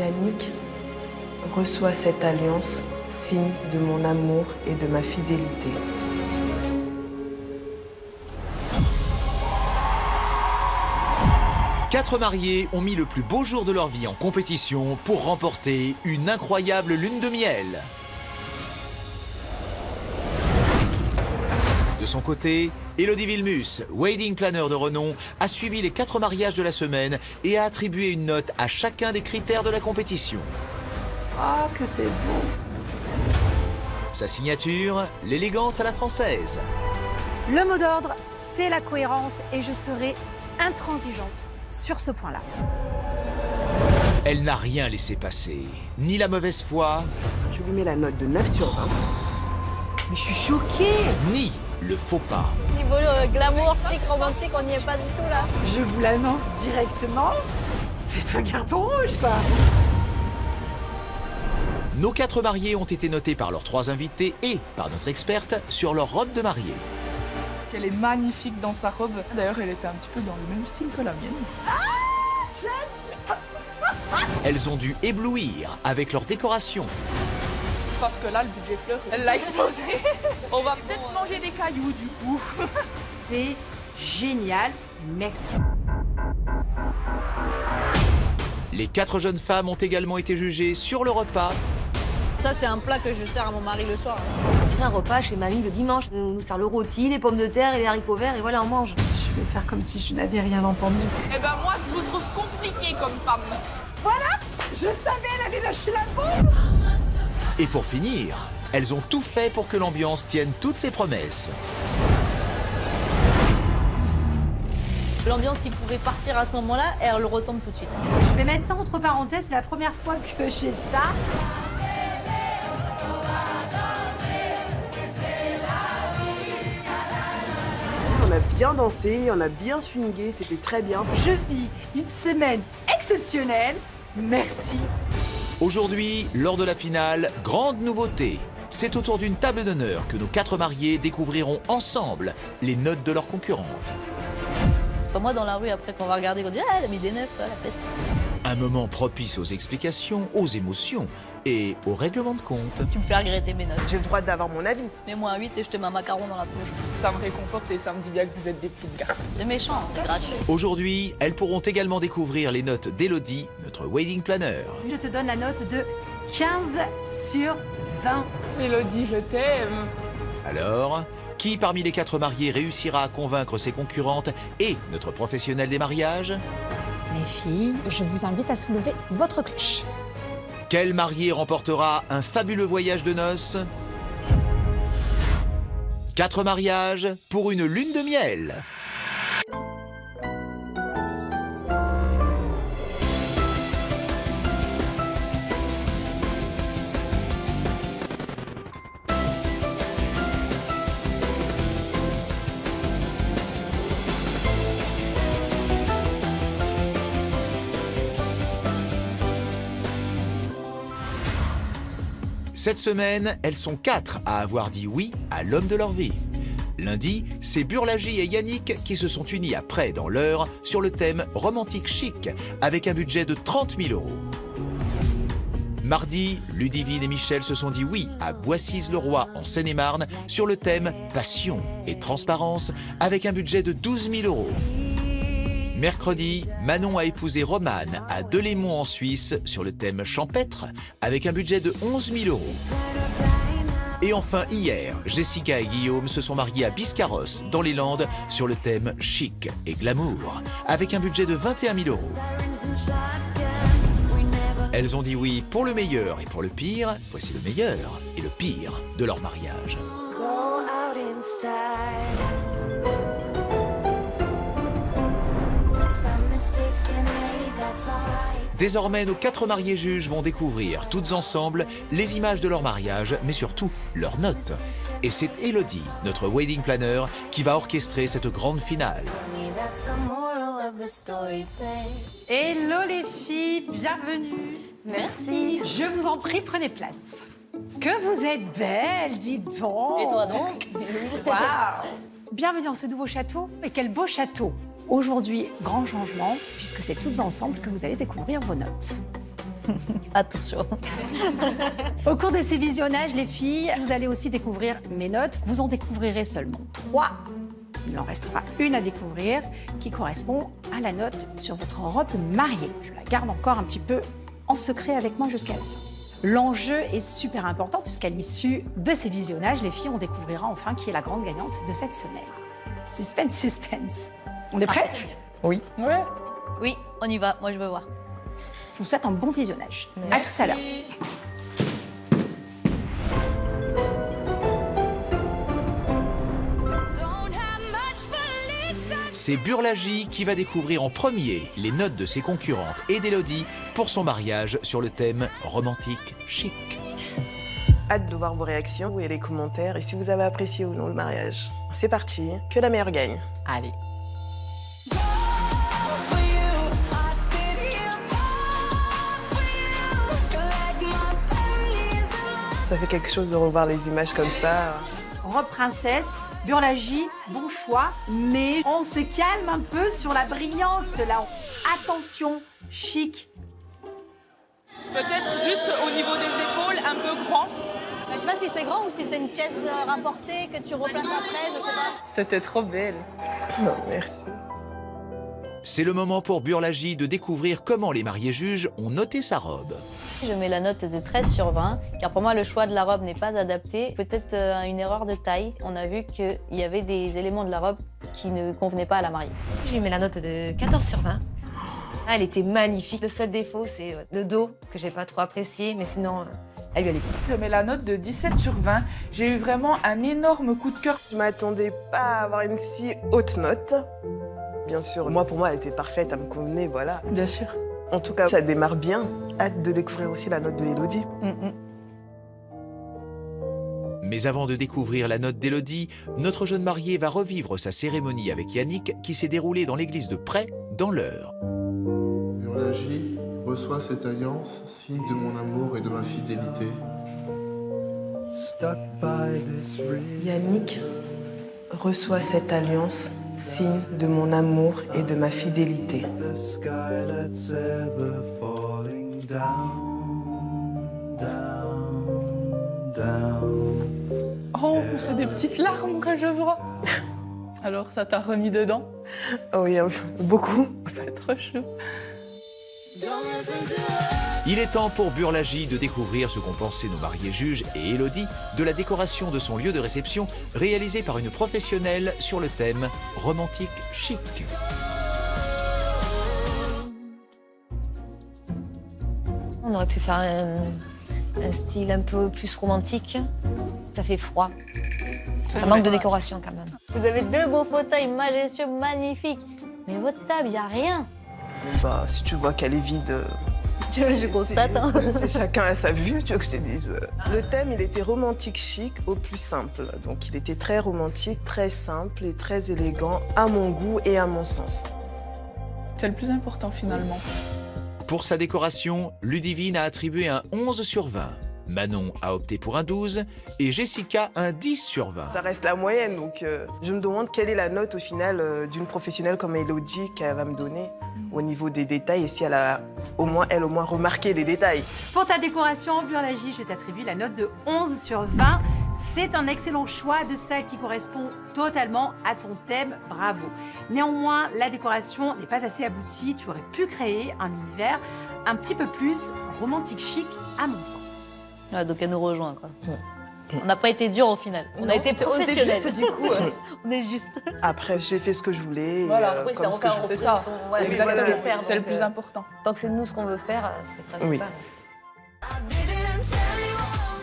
Yannick, reçois cette alliance, signe de mon amour et de ma fidélité. Quatre mariés ont mis le plus beau jour de leur vie en compétition pour remporter une incroyable lune de miel. De son côté, Élodie Vilmus, wedding planner de renom, a suivi les 4 mariages de la semaine et a attribué une note à chacun des critères de la compétition. Oh, que c'est beau! Sa signature, l'élégance à la française. Le mot d'ordre, c'est la cohérence et je serai intransigeante sur ce point-là. Elle n'a rien laissé passer, ni la mauvaise foi, Je lui mets la note de 9 sur 20. Mais je suis choquée! ni le faux pas. Niveau glamour, chic, romantique, on n'y est pas du tout là. Je vous l'annonce directement, c'est un carton rouge, quoi! Nos 4 mariés ont été notés par leurs 3 invités et par notre experte sur leur robe de mariée. Elle est magnifique dans sa robe. D'ailleurs, elle était un petit peu dans le même style que la mienne. Elles ont dû éblouir avec leur décoration. Parce que là, le budget fleur, elle l'a explosé. On va peut-être manger des cailloux, du coup. C'est génial, merci. Les 4 jeunes femmes ont également été jugées sur le repas. Ça, c'est un plat que je sers à mon mari le soir. On dirait un repas chez mamie le dimanche. On nous sert le rôti, les pommes de terre et les haricots verts et voilà, on mange. Je vais faire comme si je n'avais rien entendu. Eh ben moi, je vous trouve compliquée comme femme. Je savais, elle allait lâcher la bombe! Et pour finir, elles ont tout fait pour que l'ambiance tienne toutes ses promesses. L'ambiance qui pouvait partir à ce moment-là, elle retombe tout de suite. Je vais mettre ça entre parenthèses, c'est la première fois que j'ai ça. On a bien dansé, on a bien swingé, c'était très bien. Je vis une semaine exceptionnelle, merci. Aujourd'hui, lors de la finale, grande nouveauté. C'est autour d'une table d'honneur que nos 4 mariés découvriront ensemble les notes de leurs concurrentes. C'est pas moi dans la rue après qu'on va regarder qu'on dit ah, elle a mis des 9, la peste. Un moment propice aux explications, aux émotions et au règlement de compte. Tu me fais regretter mes notes. J'ai le droit d'avoir mon avis. Mets-moi un 8 et je te mets un macaron dans la tronche. Ça me réconforte et ça me dit bien que vous êtes des petites garces. C'est méchant, c'est gratuit. Aujourd'hui, elles pourront également découvrir les notes d'Élodie, notre wedding planner. Je te donne la note de 15 sur 20. Élodie, je t'aime. Alors, qui parmi les 4 mariés réussira à convaincre ses concurrentes et notre professionnel des mariages? Les filles, je vous invite à soulever votre cloche. Quel marié remportera un fabuleux voyage de noces? 4 mariages pour une lune de miel. Cette semaine, elles sont 4 à avoir dit oui à l'homme de leur vie. Lundi, c'est Burlagi et Yannick qui se sont unis après dans l'heure sur le thème romantique chic, avec un budget de 30 000 €. Mardi, Ludivine et Michel se sont dit oui à Boissise-le-Roi en Seine-et-Marne sur le thème passion et transparence, avec un budget de 12 000 €. Mercredi, Manon a épousé Romane à Delémont en Suisse sur le thème champêtre avec un budget de 11 000 €. Et enfin hier, Jessica et Guillaume se sont mariés à Biscarrosse dans les Landes sur le thème chic et glamour avec un budget de 21 000 €. Elles ont dit oui pour le meilleur et pour le pire. Voici le meilleur et le pire de leur mariage. Désormais, nos 4 mariés juges vont découvrir toutes ensemble les images de leur mariage, mais surtout leurs notes. Et c'est Élodie, notre wedding planner, qui va orchestrer cette grande finale. Hello les filles, bienvenue. Merci. Je vous en prie, prenez place. Que vous êtes belles, dites donc. Et toi donc? Waouh. Bienvenue dans ce nouveau château. Et quel beau château. Aujourd'hui, grand changement, puisque c'est toutes ensemble que vous allez découvrir vos notes. Attention. Au cours de ces visionnages, les filles, vous allez aussi découvrir mes notes. Vous en découvrirez seulement 3. Il en restera une à découvrir qui correspond à la note sur votre robe de mariée. Je la garde encore un petit peu en secret avec moi jusqu'à la fin. L'enjeu est super important puisqu'à l'issue de ces visionnages, les filles, on découvrira enfin qui est la grande gagnante de cette semaine. Suspense, suspense. On est prêtes? Ouais. Oui, on y va. Moi, je veux voir. Je vous souhaite un bon visionnage. À tout à l'heure. C'est Burlagi qui va découvrir en premier les notes de ses concurrentes et d'Élodie pour son mariage sur le thème romantique chic. Hâte de voir vos réactions et les commentaires et si vous avez apprécié ou non le mariage. C'est parti, que la meilleure gagne. Allez. Ça fait quelque chose de revoir les images comme ça. Robe princesse, Burlagi, bon choix, mais on se calme un peu sur la brillance là. Attention, chic. Peut-être juste au niveau des épaules, un peu grand. Je sais pas si c'est grand ou si c'est une pièce rapportée que tu replaces après, je sais pas. T'étais trop belle. Non, merci. C'est le moment pour Burlagi de découvrir comment les mariés juges ont noté sa robe. Je mets la note de 13 sur 20, car pour moi, le choix de la robe n'est pas adapté. Peut-être une erreur de taille. On a vu qu'il y avait des éléments de la robe qui ne convenaient pas à la mariée. Je lui mets la note de 14 sur 20. Ah, elle était magnifique. Le seul défaut, c'est le dos, que j'ai pas trop apprécié, mais sinon, elle lui allait bien. Je mets la note de 17 sur 20. J'ai eu vraiment un énorme coup de cœur. Je m'attendais pas à avoir une si haute note. Bien sûr, moi pour moi elle était parfaite, elle me convenait, voilà. Bien sûr. En tout cas, ça démarre bien. Hâte de découvrir aussi la note de Élodie. Mais avant de découvrir la note d'Élodie, notre jeune mariée va revivre sa cérémonie avec Yannick qui s'est déroulée dans l'église de Près dans l'heure. Burlagi, reçois cette alliance, signe de mon amour et de ma fidélité. Yannick, reçois cette alliance, signe de mon amour et de ma fidélité. Oh, c'est des petites larmes que je vois. Alors, ça t'a remis dedans? Oh oui, beaucoup. C'est trop chou. Il est temps pour Burlagi de découvrir ce qu'ont pensé nos mariés juges et Élodie de la décoration de son lieu de réception réalisée par une professionnelle sur le thème romantique chic. On aurait pu faire un style un peu plus romantique. Ça fait froid. Ça manque de décoration quand même. Vous avez 2 beaux fauteuils majestueux, magnifiques. Mais votre table, il n'y a rien. Bah, si tu vois qu'elle est vide... Je constate. Hein. C'est chacun à sa vue, tu veux que je te dise. Le thème, il était romantique chic au plus simple. Donc il était très romantique, très simple et très élégant à mon goût et à mon sens. C'est le plus important finalement. Pour sa décoration, Ludivine a attribué un 11 sur 20. Manon a opté pour un 12 et Jessica un 10 sur 20. Ça reste la moyenne, donc je me demande quelle est la note au final d'une professionnelle comme Élodie qu'elle va me donner au niveau des détails et si elle a au moins remarqué les détails. Pour ta décoration, Burlagi, je t'attribue la note de 11 sur 20. C'est un excellent choix de celle qui correspond totalement à ton thème, bravo. Néanmoins, la décoration n'est pas assez aboutie. Tu aurais pu créer un univers un petit peu plus romantique chic, à mon sens. Ouais, donc elle nous rejoint, quoi. On n'a pas été dur au final. On a été professionnels. Du coup, on est juste. Après, j'ai fait ce que je voulais. Voilà, oui, comme ce que je C'est ça. Ouais, Exactement. faire, C'est le donc, plus important. Tant que c'est nous ce qu'on veut faire, c'est principal. Oui.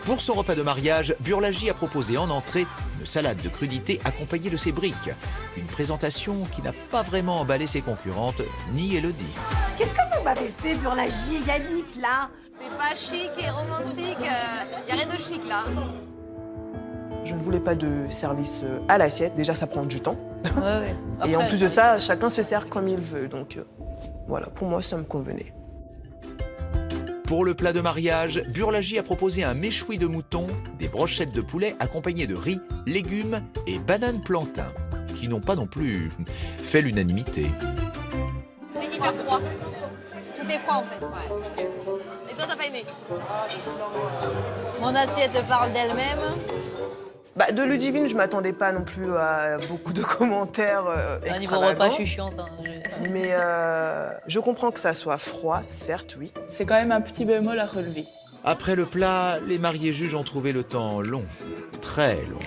Pour son repas de mariage, Burlagi a proposé en entrée une salade de crudités accompagnée de ses briques. Une présentation qui n'a pas vraiment emballé ses concurrentes, ni Élodie. Qu'est-ce que vous m'avez fait, Burlagi et Yannick, là? C'est pas chic et romantique, y a rien de chic là. Je ne voulais pas de service à l'assiette. Déjà, ça prend du temps. Ouais. Et en Après, plus de ça, chacun se sert comme il veut. Donc voilà, pour moi, ça me convenait. Pour le plat de mariage, Burlagi a proposé un méchoui de mouton, des brochettes de poulet accompagnées de riz, légumes et bananes plantain, qui n'ont pas non plus fait l'unanimité. C'est hyper froid. tout est froid en fait. Ouais. Et toi, t'as pas aimé? Mon assiette parle d'elle-même. Bah, de Ludivine, je m'attendais pas non plus à beaucoup de commentaires À niveau repas, je extravagants. suis chiante. Hein. Mais je comprends que ça soit froid, certes, oui. C'est quand même un petit bémol à relever. Après le plat, les mariés juges ont trouvé le temps long, très long.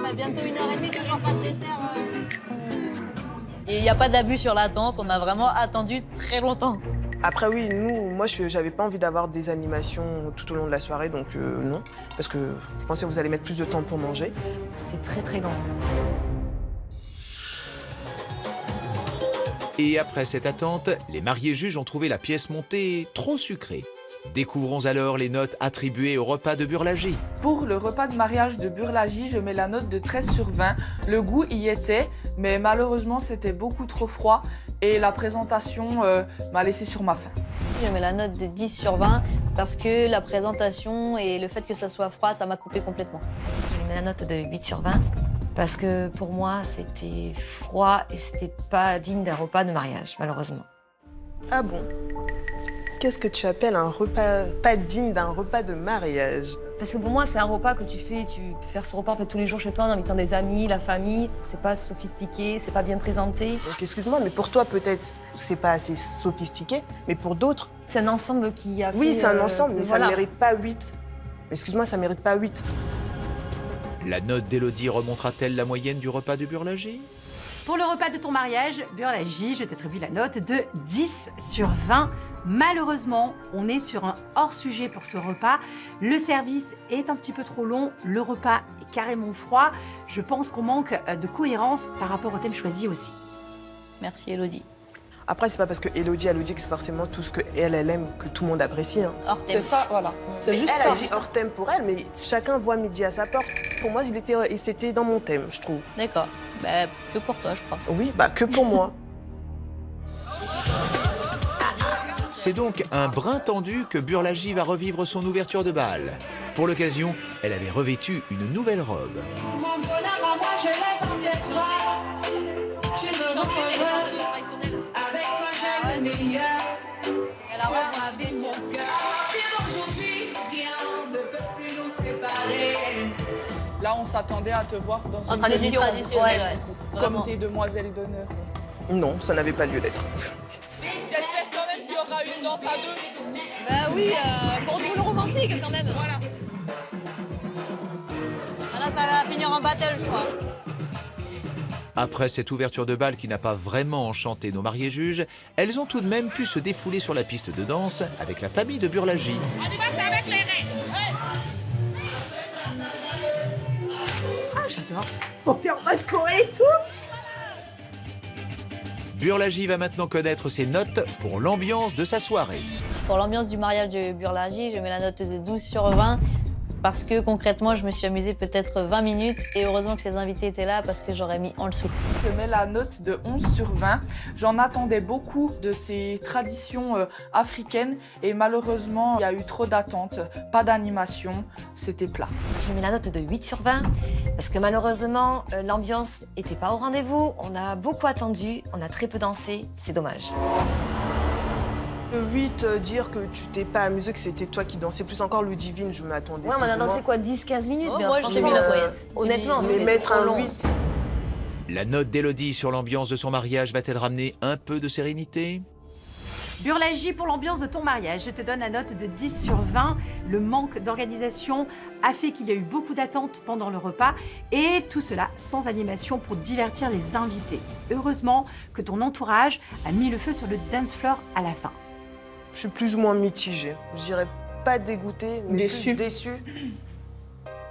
Ouais, bientôt 1h30, toujours pas de dessert. Et il n'y a pas d'abus sur l'attente, on a vraiment attendu très longtemps. Après, oui, moi, j'avais pas envie d'avoir des animations tout au long de la soirée, donc non. Parce que je pensais que vous allez mettre plus de temps pour manger. C'était très très long. Et après cette attente, les mariés juges ont trouvé la pièce montée trop sucrée. Découvrons alors les notes attribuées au repas de Burlagie. Pour le repas de mariage de Burlagie, je mets la note de 13 sur 20. Le goût y était, mais malheureusement, c'était beaucoup trop froid et la présentation m'a laissé sur ma faim. Je mets la note de 10 sur 20 parce que la présentation et le fait que ça soit froid, ça m'a coupé complètement. Je mets la note de 8 sur 20 parce que pour moi, c'était froid et c'était pas digne d'un repas de mariage, malheureusement. Ah bon? Qu'est-ce que tu appelles un repas pas digne d'un repas de mariage? Parce que pour moi, c'est un repas que tu peux faire ce repas en fait, tous les jours chez toi en invitant des amis, la famille. C'est pas sophistiqué, c'est pas bien présenté. Donc excuse-moi, mais pour toi peut-être c'est pas assez sophistiqué, mais pour d'autres, C'est un ensemble qui a fait... oui, c'est un ensemble, mais ça voilà. ne mérite pas 8. Excuse-moi, ça mérite pas 8. La note d'Élodie remontera-t-elle la moyenne du repas de Burlagie? Pour le repas de ton mariage, Burlagie, je t'attribue la note de 10 sur 20. Malheureusement, on est sur un hors-sujet pour ce repas. Le service est un petit peu trop long, le repas est carrément froid. Je pense qu'on manque de cohérence par rapport au thème choisi aussi. Merci Elodie. Après, c'est pas parce que Elodie a dit que c'est forcément tout ce qu'elle aime que tout le monde apprécie. Hein. Hors thème. C'est ça, voilà. C'est Mais juste elle ça. a dit hors thème pour elle, mais chacun voit midi à sa porte. Pour moi, c'était dans mon thème, je trouve. D'accord. Bah, que pour toi, je crois. Oui, bah que pour moi. C'est donc un brin tendu que Burlagie va revivre son ouverture de bal. Pour l'occasion, elle avait revêtu une nouvelle robe. Et la robe, moi, je suis déçue. Là, on s'attendait à te voir dans En une tenue tenue traditionnelle, ouais. comme Vraiment. tes demoiselles d'honneur. Non, ça n'avait pas lieu d'être. J'espère quand même qu'il y aura une danse à deux. Bah oui, pour retrouver le romantique quand même. Voilà. Ah, là, ça va finir en battle, je crois. Après cette ouverture de bal qui n'a pas vraiment enchanté nos mariés juges, elles ont tout de même pu se défouler sur la piste de danse avec la famille de Burlagie. J'adore. On fait en mode Corée et tout. Burlagie va maintenant connaître ses notes pour l'ambiance de sa soirée. Pour l'ambiance du mariage de Burlagie, je mets la note de 12 sur 20 parce que concrètement, je me suis amusée peut-être 20 minutes et heureusement que ces invités étaient là parce que j'aurais mis en dessous. Je mets la note de 11 sur 20. J'en attendais beaucoup de ces traditions africaines et malheureusement, il y a eu trop d'attentes, pas d'animation, c'était plat. Je mets la note de 8 sur 20 parce que malheureusement, l'ambiance n'était pas au rendez-vous. On a beaucoup attendu, on a très peu dansé, c'est dommage. 8, dire que tu t'es pas amusé, que c'était toi qui dansais plus encore, Ludivine, je m'attendais. Ouais, on plus a ou moins. dansé quoi, 10-15 minutes Oh, bien, moi, je t'ai mis franchement, la moyenne. honnêtement, Mais c'était mettre trop un long. 8, La note d'Élodie sur l'ambiance de son mariage va-t-elle ramener un peu de sérénité? Burlagie, pour l'ambiance de ton mariage, je te donne la note de 10 sur 20. Le manque d'organisation a fait qu'il y a eu beaucoup d'attentes pendant le repas et tout cela sans animation pour divertir les invités. Heureusement que ton entourage a mis le feu sur le dance floor à la fin. je suis plus ou moins mitigée. Je dirais pas dégoûtée, mais Déçue. plus déçue.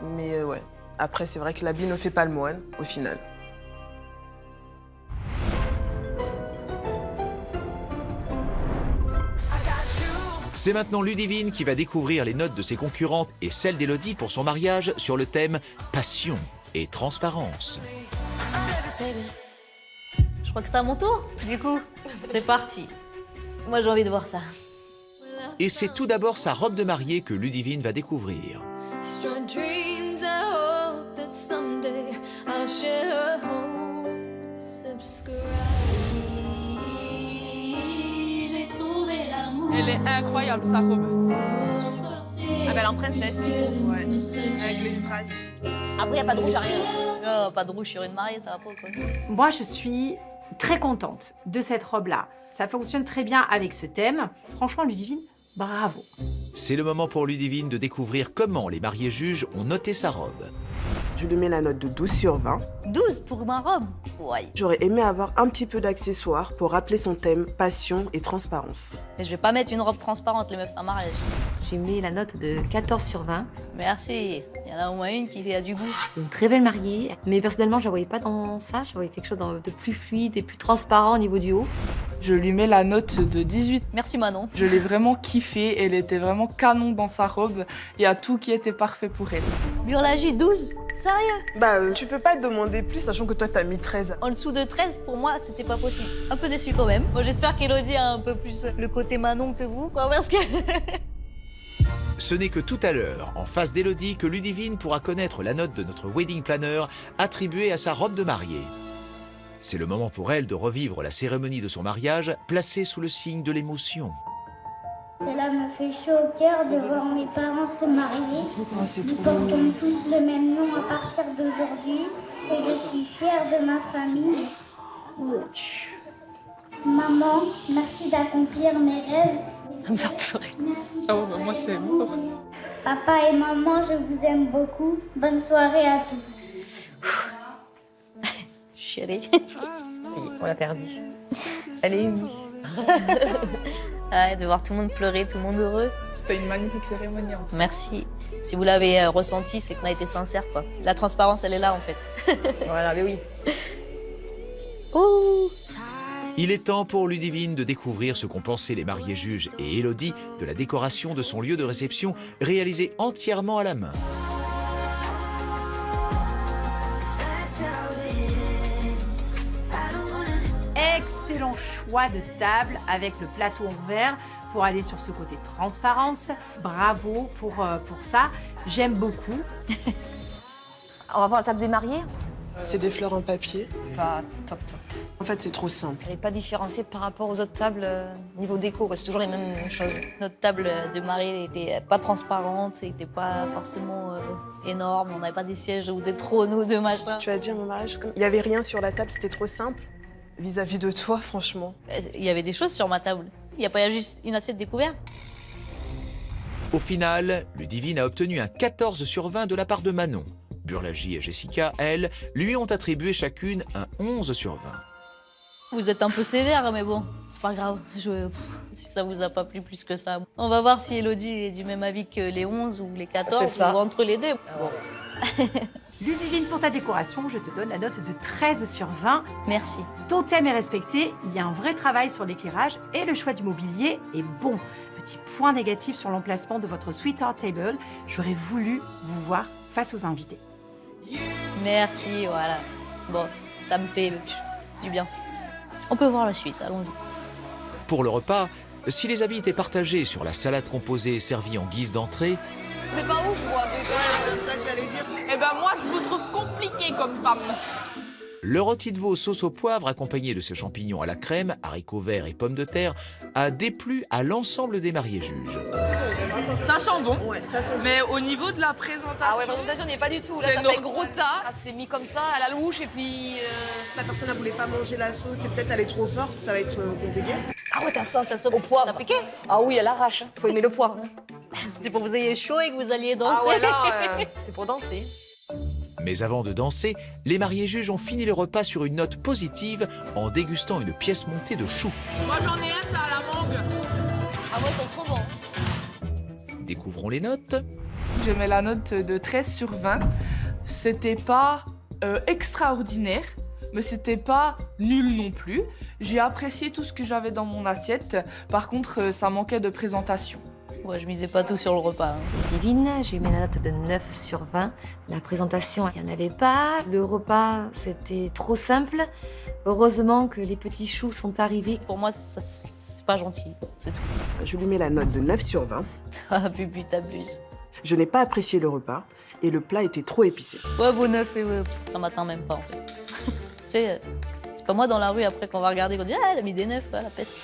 Mais ouais, après c'est vrai que l'habit ne fait pas le moine, au final. C'est maintenant Ludivine qui va découvrir les notes de ses concurrentes et celles d'Élodie pour son mariage sur le thème passion et transparence. Je crois que c'est à mon tour, du coup. C'est parti. Moi, j'ai envie de voir ça. Et c'est tout d'abord sa robe de mariée que Ludivine va découvrir. Strong dreams, I hope that someday I'll share a home. Subscribe. J'ai trouvé l'amour. Elle est incroyable, sa robe. Ah bah, en princesse. Ouais, avec les strass. Après, il n'y a pas de rouge à rien. Oh, pas de rouge sur une mariée, ça va pas quoi. Moi, je suis très contente de cette robe-là. Ça fonctionne très bien avec ce thème. Franchement, Ludivine, bravo. C'est le moment pour Ludivine de découvrir comment les mariés juges ont noté sa robe. Je lui mets la note de 12 sur 20. 12 pour ma robe. Ouais. J'aurais aimé avoir un petit peu d'accessoires pour rappeler son thème passion et transparence. Mais je vais pas mettre une robe transparente, les meufs, c'est un mariage. J'ai mis la note de 14 sur 20. Merci. Il y en a au moins une qui a du goût. C'est une très belle mariée. Mais personnellement, je la voyais pas dans ça. Je voyais quelque chose de plus fluide et plus transparent au niveau du haut. Je lui mets la note de 18. Merci Manon. Je l'ai vraiment kiffée, elle était vraiment canon dans sa robe. Il y a tout qui était parfait pour elle. Burlagie 12. Sérieux? Bah, tu peux pas demander plus, sachant que toi, t'as mis 13. En dessous de 13, pour moi, c'était pas possible. Un peu déçu quand même. Bon, j'espère qu'Elodie a un peu plus le côté Manon que vous, quoi, parce que... Ce n'est que tout à l'heure, en face d'Élodie, que Ludivine pourra connaître la note de notre wedding planner attribuée à sa robe de mariée. C'est le moment pour elle de revivre la cérémonie de son mariage, placée sous le signe de l'émotion. Cela me fait chaud au cœur de voir mes parents se marier. Oh, c'est Nous trop portons mignon. tous le même nom à partir d'aujourd'hui et je suis fière de ma famille. Maman, merci d'accomplir mes rêves. Ça me fait pleurer. Merci. Ah ouais, bah moi c'est lourd. Papa et maman, je vous aime beaucoup. Bonne soirée à tous. Chérie. On l'a perdue. Elle est émue. Ouais, de voir tout le monde pleurer, tout le monde heureux. C'était une magnifique cérémonie. En fait. Merci. Si vous l'avez ressenti, c'est qu'on a été sincère, quoi. La transparence, elle est là, en fait. Voilà, mais oui. Ouh. Il est temps pour Ludivine de découvrir ce qu'ont pensé les mariés juges et Élodie de la décoration de son lieu de réception, réalisée entièrement à la main. Excellent choix de table avec le plateau en verre pour aller sur ce côté transparence. Bravo pour ça. J'aime beaucoup. On va voir la table des mariés. C'est des fleurs en papier. Pas top. En fait, c'est trop simple. Elle n'est pas différenciée par rapport aux autres tables niveau déco. C'est toujours les mêmes choses. Notre table de mariée n'était pas transparente, n'était pas forcément énorme. On n'avait pas des sièges ou des trônes ou de machin. Tu as dit à mon mariage, il n'y avait rien sur la table, c'était trop simple. Vis-à-vis de toi, franchement. Il y avait des choses sur ma table. Il n'y a pas juste une assiette découverte. Au final, Ludivine a obtenu un 14 sur 20 de la part de Manon. Burlagie et Jessica, elles, lui ont attribué chacune un 11 sur 20. Vous êtes un peu sévère, mais bon, c'est pas grave. Si ça vous a pas plu plus que ça. On va voir si Elodie est du même avis que les 11 ou les 14 C'est ça. ou entre les deux. Bon. Ludivine, pour ta décoration, je te donne la note de 13 sur 20. Merci. Ton thème est respecté, il y a un vrai travail sur l'éclairage et le choix du mobilier est bon. Petit point négatif sur l'emplacement de votre sweetheart table. J'aurais voulu vous voir face aux invités. Merci, voilà. Bon, ça me fait du bien. On peut voir la suite, allons-y. Pour le repas, si les avis étaient partagés sur la salade composée servie en guise d'entrée, C'est pas ouf, moi. C'est ça que j'allais dire. Eh ben moi je vous trouve compliqué comme femme. le rôti de veau sauce au poivre accompagné de ses champignons à la crème, haricots verts et pommes de terre a déplu à l'ensemble des mariés juges. Ça sent bon. Ouais, ça sent Mais au niveau de la présentation. Ah ouais, présentation n'est pas du tout. Là, C'est ça normal. fait gros tas. Ça s'est mis comme ça à la louche et puis. La personne ne voulait pas manger la sauce, c'est peut-être elle est trop forte, ça va être compliqué. Ah ouais, t'as ça au poivre. Ça piquait. Ah oui, elle arrache. Faut aimer le poivre. C'était pour que vous ayez chaud et que vous alliez danser. Ah ouais, là, c'est pour danser. Mais avant de danser, les mariés juges ont fini le repas sur une note positive en dégustant une pièce montée de choux. Moi j'en ai un, ça à la mangue. Ah ouais, ils sont trop bons. Découvrons les notes. Je mets la note de 13 sur 20. C'était pas extraordinaire, mais c'était pas nul non plus. J'ai apprécié tout ce que j'avais dans mon assiette. Par contre, ça manquait de présentation. Ouais, je misais pas tout sur le repas. Divine, j'ai mis la note de 9 sur 20. La présentation, il n'y en avait pas. Le repas, c'était trop simple. Heureusement que les petits choux sont arrivés. Pour moi, c'est pas gentil, c'est tout. Je lui mets la note de 9 sur 20. Ah, Bubu, t'abuses. Je n'ai pas apprécié le repas et le plat était trop épicé. Ouais, vos 9 et ça m'atteint même pas en fait. Tu sais, c'est pas moi dans la rue après qu'on va regarder, qu'on dit ah elle a mis des neufs, la peste.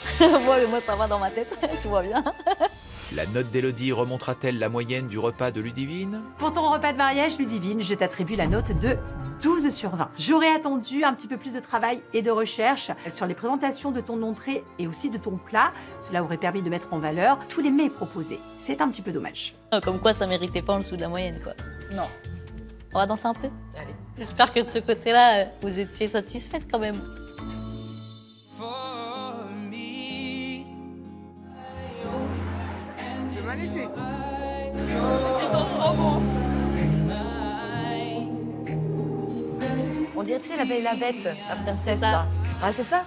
moi ça va dans ma tête, tout va bien. La note d'Élodie remontera-t-elle la moyenne du repas de Ludivine? Pour ton repas de mariage, Ludivine, je t'attribue la note de 12 sur 20. J'aurais attendu un petit peu plus de travail et de recherche sur les présentations de ton entrée et aussi de ton plat. Cela aurait permis de mettre en valeur tous les mets proposés. C'est un petit peu dommage. Comme quoi ça méritait pas en dessous de la moyenne quoi. Non. On va danser un peu? Allez. J'espère que de ce côté-là, vous étiez satisfaite quand même. C'est magnifique. Ils sont trop bons. On dirait, tu sais, La Belle et la Bête, la princesse, ça. là. Ah, c'est ça?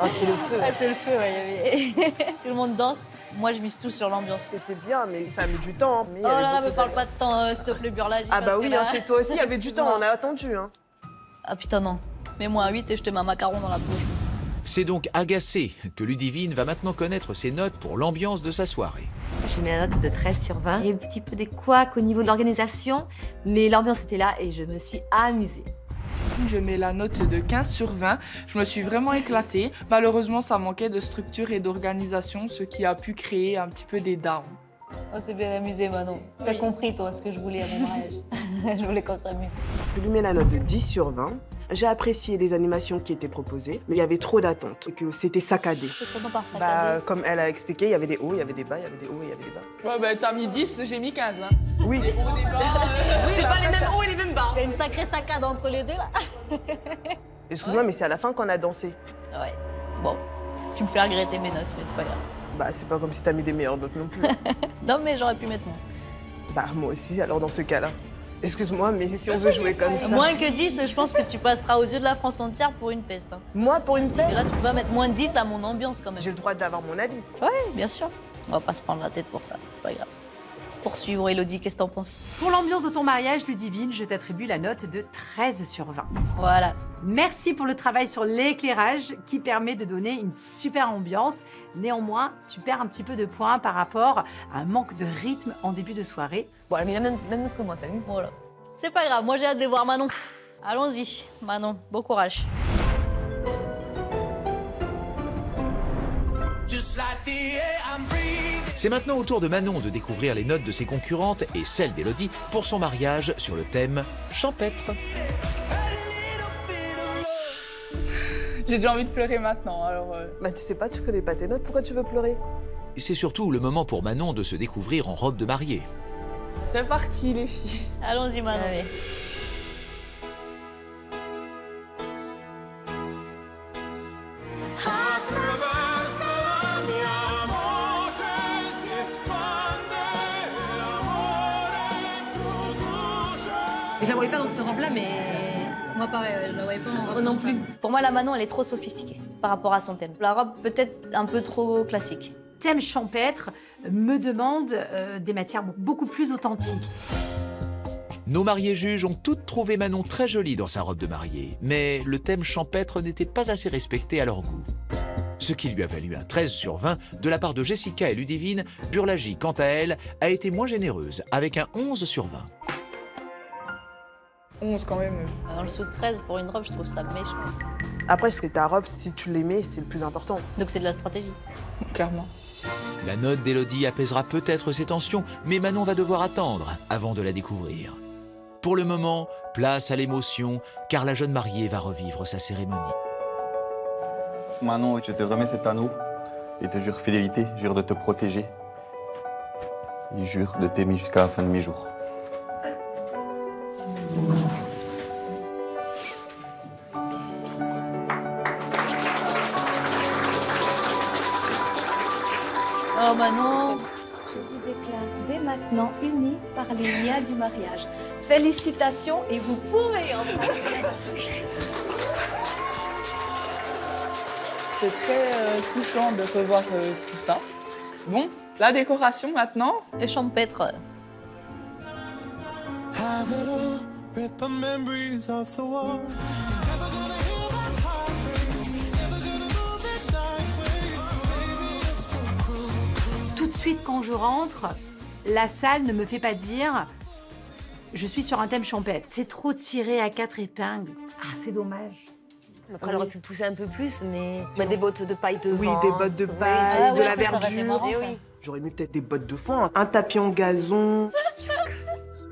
Oh, c'était le feu. Ah, c'est le feu, ouais. Tout le monde danse. Moi, je mise tout sur l'ambiance. C'était bien, mais ça a mis du temps. Mais Oh là là, me parle pas de temps, s'il te plaît, Burlage. Ah bah oui, hein, chez toi aussi, il y avait du temps, on a attendu. Hein. Ah putain, non. Mets-moi un 8 et je te mets un macaron dans la bouche. C'est donc agacé que Ludivine va maintenant connaître ses notes pour l'ambiance de sa soirée. J'ai mis la note de 13 sur 20. Il y a un petit peu des couacs au niveau de l'organisation, mais l'ambiance était là et je me suis amusée. Je mets la note de 15 sur 20. Je me suis vraiment éclatée. Malheureusement, ça manquait de structure et d'organisation, ce qui a pu créer un petit peu des downs. On s'est bien amusé, Manon. T'as compris, toi, ce que je voulais à mon mariage. Je voulais qu'on s'amuse. Je lui mets la note de 10 sur 20. J'ai apprécié les animations qui étaient proposées, mais il y avait trop d'attentes et que c'était saccadé. C'est comment par Bah, saccadé? comme elle a expliqué, il y avait des hauts, il y avait des bas, il y avait des hauts et il y avait des bas. Ouais, bah t'as mis 10, j'ai mis 15. Hein. Oui. C'était pas les mêmes hauts et les mêmes bas. Il y a une sacrée saccade entre les deux, là. Excuse-moi, mais c'est à la fin qu'on a dansé. Ouais. Bon, tu me fais regretter mes notes, mais c'est pas grave. Bah, c'est pas comme si t'as mis des meilleures notes non plus. Non, mais j'aurais pu mettre moins. Bah, moi aussi, alors dans ce cas-là. Excuse-moi, mais si on veut jouer comme ça. Moins que 10, je pense que tu passeras aux yeux de la France entière pour une peste. Hein. Moi, pour une Et plaie, là, tu peux pas mettre moins de 10 à mon ambiance quand même. j'ai le droit d'avoir mon avis. Ouais, bien sûr. On va pas se prendre la tête pour ça, c'est pas grave. Poursuivons, Élodie, qu'est-ce que t'en penses? Pour l'ambiance de ton mariage, Ludivine, je t'attribue la note de 13 sur 20. Voilà. Merci pour le travail sur l'éclairage qui permet de donner une super ambiance. Néanmoins, tu perds un petit peu de points par rapport à un manque de rythme en début de soirée. Bon, elle a mis la même note que moi, t'as vu? Voilà. C'est pas grave, moi j'ai hâte de voir Manon. Allons-y, Manon, bon courage. C'est maintenant au tour de Manon de découvrir les notes de ses concurrentes et celles d'Élodie pour son mariage sur le thème champêtre. J'ai déjà envie de pleurer maintenant, alors... Bah, tu sais pas, tu connais pas tes notes, pourquoi tu veux pleurer? C'est surtout le moment pour Manon de se découvrir en robe de mariée. C'est parti, les filles. Allons-y, Manon. Allez. Je la voyais pas dans cette robe-là, mais... Moi pareil, je la voyais pas en robe. Moi non comme ça. plus. Pour moi, la Manon, elle est trop sophistiquée par rapport à son thème. La robe, peut-être un peu trop classique. Thème champêtre me demande des matières beaucoup plus authentiques. Nos mariés juges ont toutes trouvé Manon très jolie dans sa robe de mariée, mais le thème champêtre n'était pas assez respecté à leur goût. Ce qui lui a valu un 13 sur 20 de la part de Jessica et Ludivine. Burlagi, quant à elle, a été moins généreuse, avec un 11 sur 20. 11 quand même. En dessous de 13 pour une robe, je trouve ça méchant. Après, c'est ta robe, si tu l'aimais, c'est le plus important. Donc c'est de la stratégie. Clairement. La note d'Élodie apaisera peut-être ses tensions, mais Manon va devoir attendre avant de la découvrir. Pour le moment, place à l'émotion, car la jeune mariée va revivre sa cérémonie. Manon, je te remets cet anneau et te jure fidélité, jure de te protéger et jure de t'aimer jusqu'à la fin de mes jours. Oh Manon. Je vous déclare dès maintenant unis par les liens du mariage. Félicitations et vous pourrez embrasser. C'est très touchant de revoir tout ça. Bon, la décoration maintenant. Et champêtre. Tout de suite, quand je rentre, la salle ne me fait pas dire je suis sur un thème champêtre. C'est trop tiré à 4 épingles. Ah, c'est dommage. Après, elle aurait pu pousser un peu plus, mais des bottes de paille devant. Oui, des bottes de paille, Ah de ouais, la ça aurait été verdure. marrant, ça. J'aurais mis peut-être des bottes de foin, un tapis en gazon.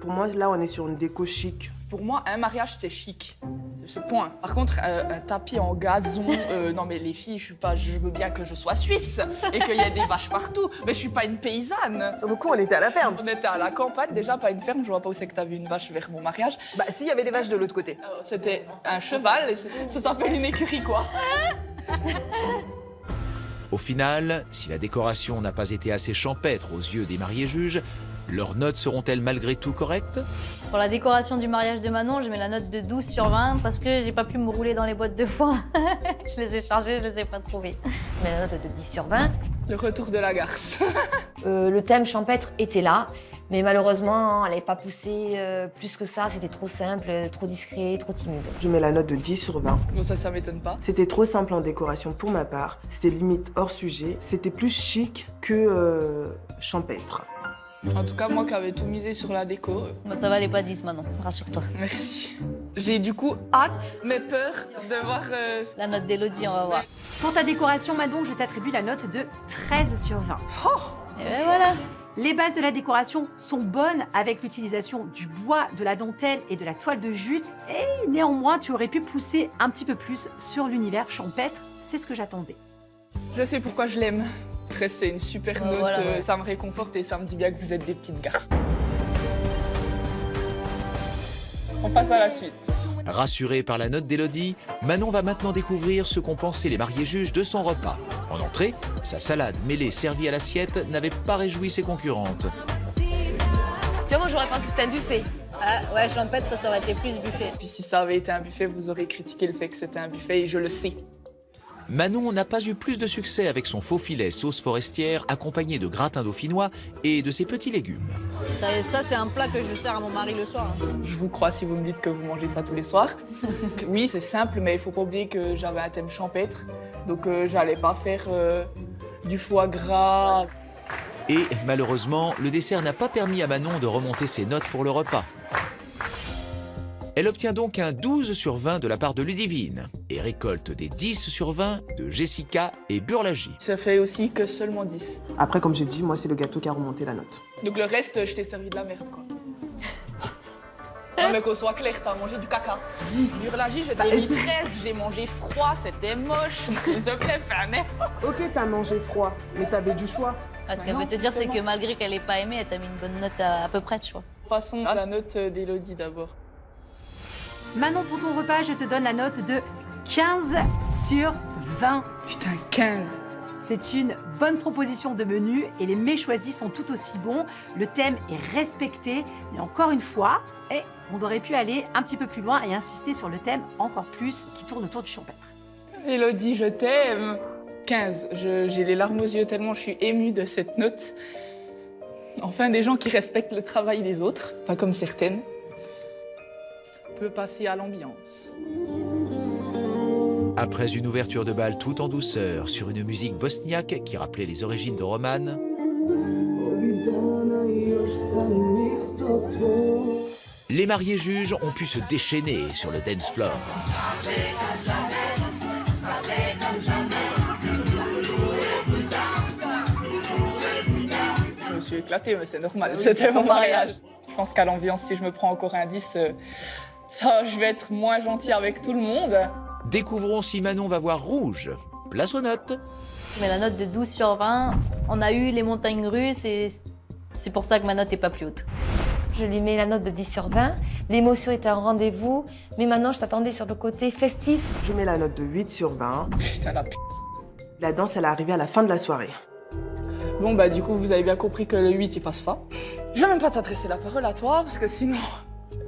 Pour moi, là, on est sur une déco chic. Pour moi, un mariage, c'est chic. C'est point. Par contre, un tapis en gazon, non mais les filles, je veux bien que je sois suisse et qu'il y ait des vaches partout, mais je suis pas une paysanne. Sur le coup, on était à la ferme. On était à la campagne, déjà pas une ferme, je vois pas où c'est que t'as vu une vache vers mon mariage. Bah, si, il y avait des vaches de l'autre côté. C'était un cheval, et ça s'appelle une écurie, quoi. Au final, si la décoration n'a pas été assez champêtre aux yeux des mariés juges, leurs notes seront-elles malgré tout correctes? Pour la décoration du mariage de Manon, je mets la note de 12 sur 20 parce que j'ai pas pu me rouler dans les boîtes de foin. Je les ai chargées, je les ai pas trouvées. Je mets la note de 10 sur 20. Le retour de la garce. Le thème champêtre était là, mais malheureusement, elle n'avait pas poussé plus que ça. C'était trop simple, trop discret, trop timide. Je mets la note de 10 sur 20. Bon, ça m'étonne pas. C'était trop simple en décoration pour ma part. C'était limite hors sujet. C'était plus chic que champêtre. En tout cas, moi qui avais tout misé sur la déco. Bah, ça valait pas 10 Manon, rassure-toi. Merci. J'ai du coup hâte, mais peur de voir... La note d'Élodie, on va voir. Pour ta décoration, Manon, je t'attribue la note de 13 sur 20. Et ben voilà. Les bases de la décoration sont bonnes avec l'utilisation du bois, de la dentelle et de la toile de jute. Et néanmoins, tu aurais pu pousser un petit peu plus sur l'univers champêtre. C'est ce que j'attendais. Je sais pourquoi je l'aime. 13, c'est une super note, voilà, ouais. Ça me réconforte et ça me dit bien que vous êtes des petites garces. On passe à la suite. Rassurée par la note d'Élodie, Manon va maintenant découvrir ce qu'ont pensé les mariés juges de son repas. En entrée, sa salade mêlée servie à l'assiette n'avait pas réjoui ses concurrentes. Tu vois, moi, j'aurais pensé que c'était un buffet. Ah ouais, champêtre, ça aurait été plus buffet. Puis si ça avait été un buffet, vous aurez critiqué le fait que c'était un buffet et je le sais. Manon n'a pas eu plus de succès avec son faux filet sauce forestière accompagné de gratin dauphinois et de ses petits légumes. Ça c'est un plat que je sers à mon mari le soir. Je vous crois si vous me dites que vous mangez ça tous les soirs. Oui, c'est simple, mais il faut pas oublier que j'avais un thème champêtre. Donc j'allais pas faire du foie gras. Et malheureusement, le dessert n'a pas permis à Manon de remonter ses notes pour le repas. Elle obtient donc un 12 sur 20 de la part de Ludivine et récolte des 10 sur 20 de Jessica et Burlagi. Ça fait aussi que seulement 10. Après, comme j'ai dit, moi, c'est le gâteau qui a remonté la note. Donc le reste, je t'ai servi de la merde, quoi. Non mais qu'on soit clair, t'as mangé du caca. 10. Burlagi, je t'ai mis 13, j'ai mangé froid, c'était moche. S'il te plaît, fais un effort. Ok, t'as mangé froid, mais t'avais du choix. Ce qu'elle veut te dire, c'est que malgré qu'elle ait pas aimé, elle t'a mis une bonne note à peu près, tu vois. Passons à la note d'Élodie d'abord. Manon, pour ton repas, je te donne la note de 15 sur 20. Putain, 15. C'est une bonne proposition de menu et les mets choisis sont tout aussi bons. Le thème est respecté, mais encore une fois, on aurait pu aller un petit peu plus loin et insister sur le thème encore plus qui tourne autour du champêtre. Élodie, je t'aime. 15. J'ai les larmes aux yeux tellement je suis émue de cette note. Enfin, des gens qui respectent le travail des autres, pas comme certaines. On peut passer à l'ambiance. Après une ouverture de bal tout en douceur sur une musique bosniaque qui rappelait les origines de Roman, les mariés juges ont pu se déchaîner sur le dance floor. Je me suis éclatée, mais c'est normal, c'était mon mariage. Je pense qu'à l'ambiance, si je me prends encore un 10, ça, je vais être moins gentille avec tout le monde. Découvrons si Manon va voir rouge. Place aux notes. Je mets la note de 12 sur 20. On a eu les montagnes russes et c'est pour ça que ma note n'est pas plus haute. Je lui mets la note de 10 sur 20. L'émotion était en rendez-vous, mais maintenant je t'attendais sur le côté festif. Je mets la note de 8 sur 20. Putain, la p***. La danse, elle est arrivée à la fin de la soirée. Bon, bah du coup, vous avez bien compris que le 8, il passe pas. Je vais même pas t'adresser la parole à toi, parce que sinon,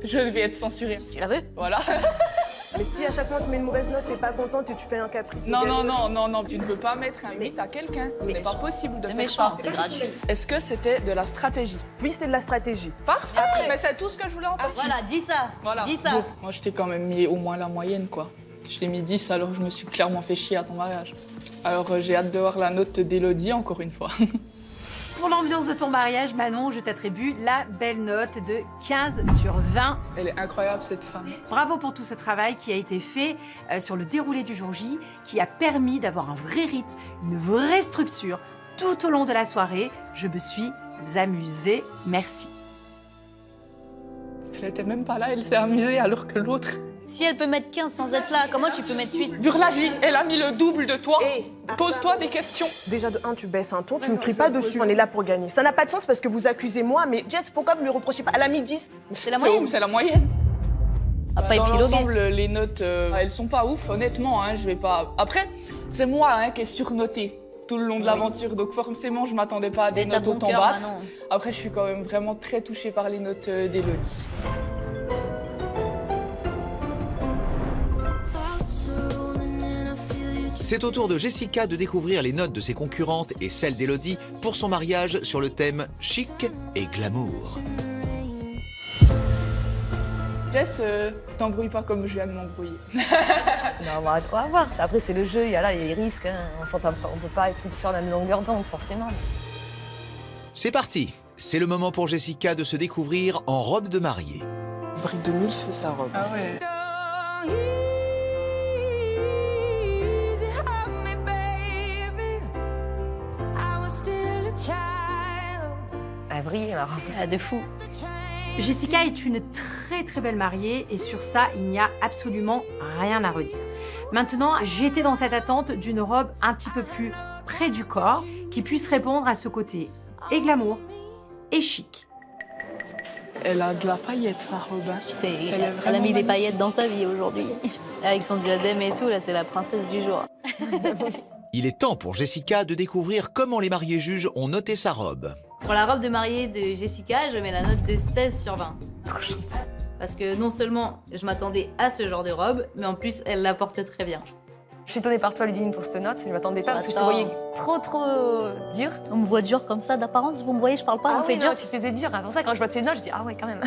je vais être censurée. Tu la veux? Voilà. Mais si à chaque fois tu mets une mauvaise note, t'es pas contente et tu fais un caprice. Non, tu ne peux pas mettre un 8 à quelqu'un. Ce n'est pas possible de faire ça. C'est méchant, c'est gratuit. Est-ce que c'était de la stratégie? Oui, c'était de la stratégie. Parfait, mais c'est tout ce que je voulais entendre. Voilà, dis ça. Voilà. Dis ça. Bon, moi, je t'ai quand même mis au moins la moyenne, quoi. Je t'ai mis 10, alors je me suis clairement fait chier à ton mariage. Alors j'ai hâte de voir la note d'Élodie, encore une fois. Pour l'ambiance de ton mariage, Manon, je t'attribue la belle note de 15 sur 20. Elle est incroyable, cette femme. Bravo pour tout ce travail qui a été fait sur le déroulé du jour J, qui a permis d'avoir un vrai rythme, une vraie structure tout au long de la soirée. Je me suis amusée. Merci. Elle était même pas là, elle s'est amusée alors que l'autre... Si elle peut mettre 15 sans être là, comment tu peux mettre 8? Burlagi, elle a mis le double de toi. Pose-toi des questions. Déjà de 1, tu baisses un ton, tu me cries pas dessus. On est là pour gagner. Ça n'a pas de sens parce que vous accusez moi, mais Jess, pourquoi vous lui reprochez pas? Elle a mis 10. C'est la moyenne. C'est la moyenne. Après, Dans épiloguer. l'ensemble, les notes, elles sont pas ouf, honnêtement. Hein, je vais pas. Après, c'est moi qui ai surnoté tout le long de l'aventure, donc forcément, je m'attendais pas à des notes autant basses. Après, je suis quand même vraiment très touchée par les notes d'Élodie. C'est au tour de Jessica de découvrir les notes de ses concurrentes et celles d'Élodie pour son mariage sur le thème chic et glamour. Jess, t'embrouilles pas comme je viens de m'embrouiller. Non, on va voir. Après, c'est le jeu, il y a les risques. Hein. On peut pas être toutes sur la même longueur d'onde, forcément. C'est parti. C'est le moment pour Jessica de se découvrir en robe de mariée. Brille de mille feux sa robe. Ah ouais. Elle brille, alors. Ah, de fou. Jessica est une très belle mariée et sur ça, il n'y a absolument rien à redire. Maintenant, j'étais dans cette attente d'une robe un petit peu plus près du corps qui puisse répondre à ce côté et glamour et chic. Elle a de la paillette, la robe. Elle a mis des paillettes dans sa vie aujourd'hui. Avec son diadème et tout, là, c'est la princesse du jour. Il est temps pour Jessica de découvrir comment les mariés juges ont noté sa robe. Pour la robe de mariée de Jessica, je mets la note de 16 sur 20. Trop chouette. Parce que non seulement je m'attendais à ce genre de robe, mais en plus, elle la porte très bien. Je suis étonnée par toi, Ludivine, pour cette note. Je ne m'attendais pas parce que je te voyais trop dur. On me voit dur comme ça d'apparence, vous me voyez, je parle pas, Ah on fait oui, dur. non, tu te faisais dur. C'est pour ça, quand je vois tes notes, je dis ah ouais, quand même.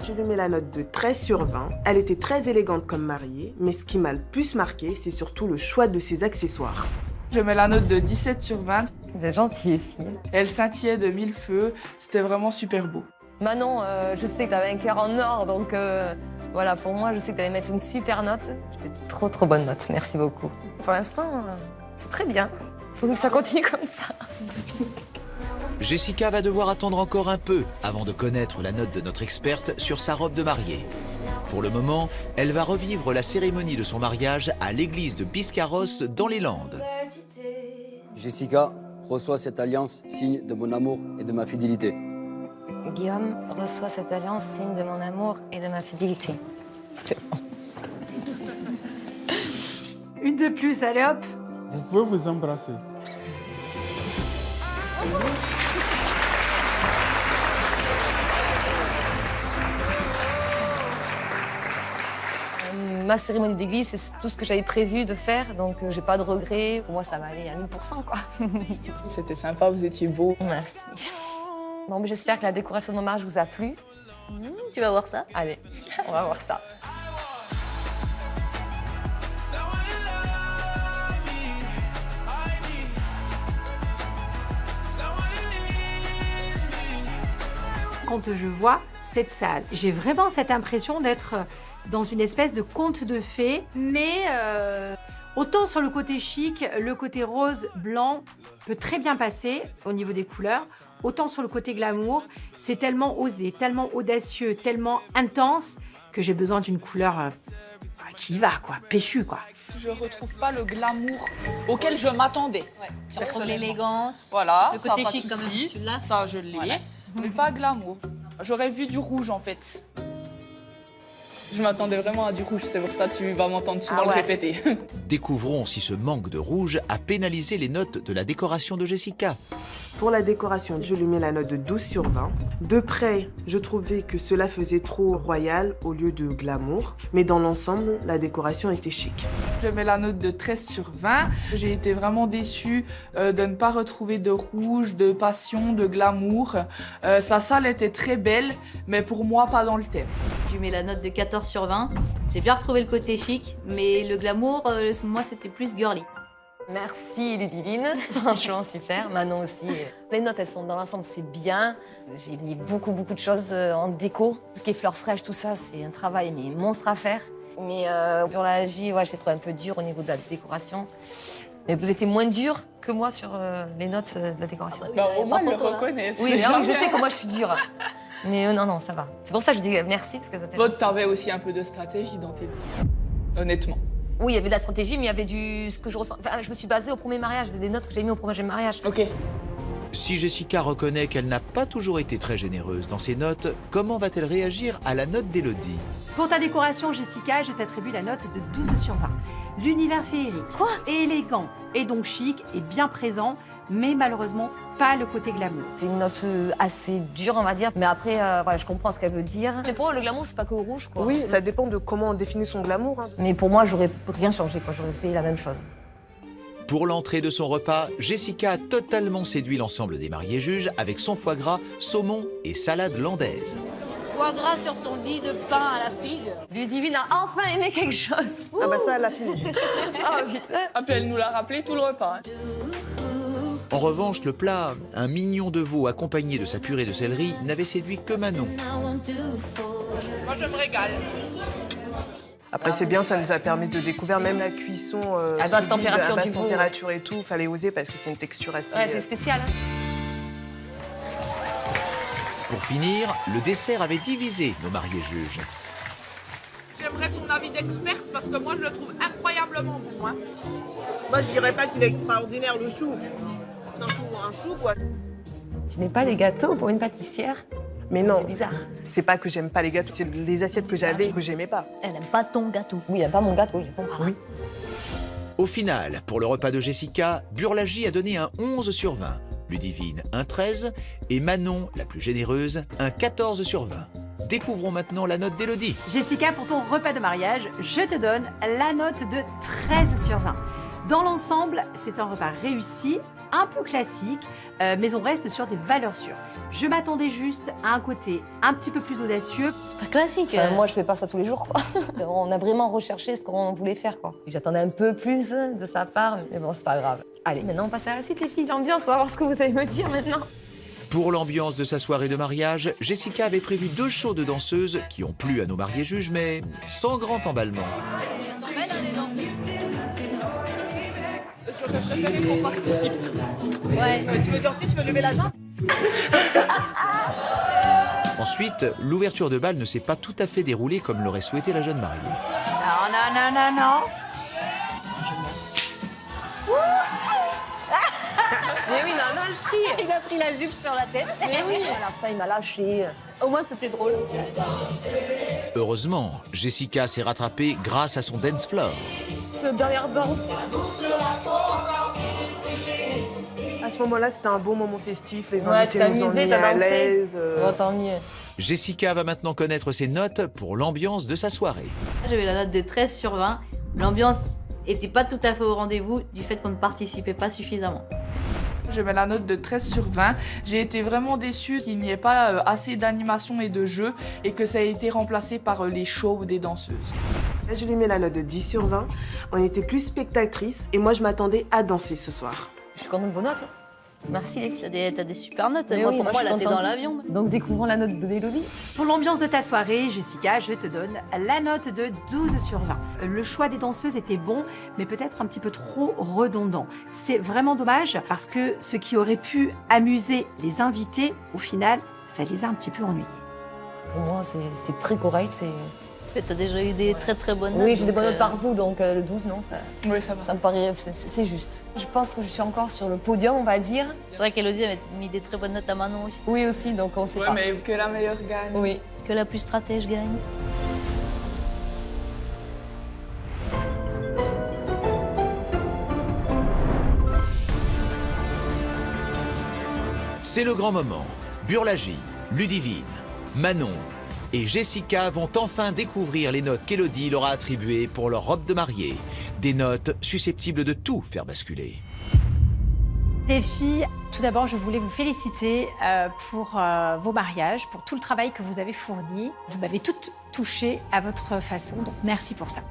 Je lui mets la note de 13 sur 20. Elle était très élégante comme mariée, mais ce qui m'a le plus marqué, c'est surtout le choix de ses accessoires. Je mets la note de 17 sur 20. Vous êtes gentille, les filles. Elle scintillait de mille feux. C'était vraiment super beau. Manon, je sais que tu avais un cœur en or, donc voilà, pour moi, je sais que tu allais mettre une super note. C'est trop bonne note, merci beaucoup. Pour l'instant, c'est très bien. Il faut que ça continue comme ça. Jessica va devoir attendre encore un peu avant de connaître la note de notre experte sur sa robe de mariée. Pour le moment, elle va revivre la cérémonie de son mariage à l'église de Biscarrosse dans les Landes. Jessica, reçois cette alliance, signe de mon amour et de ma fidélité. Guillaume, reçois cette alliance, signe de mon amour et de ma fidélité. C'est bon. Une de plus, allez hop. Vous pouvez vous embrasser. Ma cérémonie d'église, c'est tout ce que j'avais prévu de faire, donc j'ai pas de regrets. Pour moi, ça va aller à 1000%, quoi. C'était sympa, vous étiez beau. Merci. Bon, mais j'espère que la décoration de mon mariage vous a plu. Tu vas voir ça. Allez, on va voir ça. Quand je vois cette salle, j'ai vraiment cette impression d'être dans une espèce de conte de fées, mais autant sur le côté chic, le côté rose, blanc peut très bien passer au niveau des couleurs, autant sur le côté glamour, c'est tellement osé, tellement audacieux, tellement intense que j'ai besoin d'une couleur qui va, quoi, péchue, quoi. Je retrouve pas le glamour auquel je m'attendais. Tu retrouves l'élégance, voilà, le ça, côté pas de chic quand souci. même. Tu l'as. Ça, je l'ai, Voilà. mais pas glamour. J'aurais vu du rouge, en fait. Je m'attendais vraiment à du rouge, c'est pour ça que tu vas m'entendre souvent le répéter. Découvrons si ce manque de rouge a pénalisé les notes de la décoration de Jessica. Pour la décoration, je lui mets la note de 12 sur 20. De près, je trouvais que cela faisait trop royal au lieu de glamour, mais dans l'ensemble, la décoration était chic. Je mets la note de 13 sur 20. J'ai été vraiment déçue de ne pas retrouver de rouge, de passion, de glamour. Sa salle était très belle, mais pour moi, pas dans le thème. Je lui mets la note de 14 sur 20. J'ai bien retrouvé le côté chic, mais le glamour, moi, c'était plus girly. Merci Ludivine, franchement super. Manon aussi. Les notes, elles sont dans l'ensemble, c'est bien. J'ai mis beaucoup de choses en déco. Tout ce qui est fleurs fraîches, tout ça, c'est un travail mais monstre à faire. Mais pour la J, ouais, j'ai trouvé un peu dur au niveau de la décoration. Mais vous étiez moins dur que moi sur les notes de la décoration. Bah, au moins, ils le reconnaissent. Oui, mais je sais que moi, je suis dure. Mais non, ça va. C'est pour ça que je dis merci. Parce que Toi, t'avais aussi un peu de stratégie dans tes notes, honnêtement. Oui, il y avait de la stratégie, mais il y avait ce que je ressens. Enfin, je me suis basée au premier mariage, des notes que j'ai mis au premier mariage. Ok. Si Jessica reconnaît qu'elle n'a pas toujours été très généreuse dans ses notes, comment va-t-elle réagir à la note d'Élodie? Pour ta décoration, Jessica, je t'attribue la note de 12 sur 20. L'univers féerique, élégant et donc chic est bien présent, mais malheureusement pas le côté glamour. C'est une note assez dure, on va dire, mais après, voilà, je comprends ce qu'elle veut dire. Mais pour moi, le glamour, c'est pas que le rouge, quoi. Oui, ça dépend de comment on définit son glamour. Hein. Mais pour moi, j'aurais rien changé, quoi. J'aurais fait la même chose. Pour l'entrée de son repas, Jessica a totalement séduit l'ensemble des mariés juges avec son foie gras, saumon et salade landaise. Foie gras sur son lit de pain à la figue. Ludivine a enfin aimé quelque chose. Ah bah ça, elle a fini. Ah, puis elle nous l'a rappelé tout le repas. En revanche, le plat, un mignon de veau accompagné de sa purée de céleri, n'avait séduit que Manon. Moi, je me régale. Après, c'est bien, ça nous a permis de découvrir même la cuisson à basse sous vide, température, à basse du veau. température et tout. Fallait oser parce que c'est une texture assez... Ouais, c'est spécial. Hein. Pour finir, le dessert avait divisé nos mariés juges. J'aimerais ton avis d'experte parce que moi, je le trouve incroyablement bon. Hein. Moi, je dirais pas qu'il est extraordinaire, le chou. C'est un chou, quoi. Tu n'es pas les gâteaux pour une pâtissière? Mais non, c'est bizarre. C'est pas que j'aime pas les gâteaux, c'est les assiettes que j'avais que j'aimais pas. Elle n'aime pas ton gâteau. Oui, elle n'aime pas mon gâteau, j'ai compris. Oui. Au final, pour le repas de Jessica, Burlagi a donné un 11 sur 20, Ludivine un 13 et Manon, la plus généreuse, un 14 sur 20. Découvrons maintenant la note d'Élodie. Jessica, pour ton repas de mariage, je te donne la note de 13 sur 20. Dans l'ensemble, c'est un repas réussi, un peu classique, mais on reste sur des valeurs sûres. Je m'attendais juste à un côté un petit peu plus audacieux. C'est pas classique. Enfin, moi, je fais pas ça tous les jours, quoi. On a vraiment recherché ce qu'on voulait faire, quoi. J'attendais un peu plus de sa part, mais bon, c'est pas grave. Allez, maintenant, on passe à la suite, les filles. L'ambiance, on va voir ce que vous allez me dire maintenant. Pour l'ambiance de sa soirée de mariage, Jessica avait prévu 2 shows de danseuses qui ont plu à nos mariés juges, mais sans grand emballement. J'aurais préféré qu'on participe. Ouais. Tu veux danser, tu veux lever la jambe? Ensuite, l'ouverture de bal ne s'est pas tout à fait déroulée comme l'aurait souhaité la jeune mariée. Non. Mais oui, mais on a le prix. Il a pris la jupe sur la tête. Mais oui, à la fin, il m'a lâché. Au moins, c'était drôle. Heureusement, Jessica s'est rattrapée grâce à son dance floor. Cette dernière danse. À ce moment-là, c'était un beau moment festif. Les Ouais, invités t'as nous ont amusé, mis t'as à dansé. l'aise. Bon, tant mieux. Jessica va maintenant connaître ses notes pour l'ambiance de sa soirée. J'avais la note de 13 sur 20. L'ambiance était pas tout à fait au rendez-vous du fait qu'on ne participait pas suffisamment. Je mets la note de 13 sur 20. J'ai été vraiment déçue qu'il n'y ait pas assez d'animation et de jeu et que ça ait été remplacé par les shows des danseuses. Là, je lui mets la note de 10 sur 20. On était plus spectatrices et moi, je m'attendais à danser ce soir. Je suis contente de vos notes. Merci les filles. T'as des super notes. Mais Moi, oui, pour moi, je suis là, t'es dans contente. l'avion. Donc découvrons la note de Élodie. Pour l'ambiance de ta soirée, Jessica, je te donne la note de 12 sur 20. Le choix des danseuses était bon, mais peut-être un petit peu trop redondant. C'est vraiment dommage parce que ce qui aurait pu amuser les invités, au final, ça les a un petit peu ennuyés. Pour moi, c'est très correct. T'as déjà eu des très très bonnes notes. Oui, j'ai des bonnes donc, notes par vous, donc le 12, non, ça, Oui, ça va. ça me paraît, c'est juste. Je pense que je suis encore sur le podium, on va dire. C'est vrai qu'Élodie avait mis des très bonnes notes à Manon aussi. Oui, aussi, donc on sait Ouais, pas. mais que la meilleure gagne. Oui. Que la plus stratège gagne. C'est le grand moment. Burlagi, Ludivine, Manon et Jessica vont enfin découvrir les notes qu'Élodie leur a attribuées pour leur robe de mariée. Des notes susceptibles de tout faire basculer. Les filles, tout d'abord, je voulais vous féliciter pour vos mariages, pour tout le travail que vous avez fourni. Vous m'avez toutes touchée à votre façon, donc merci pour ça.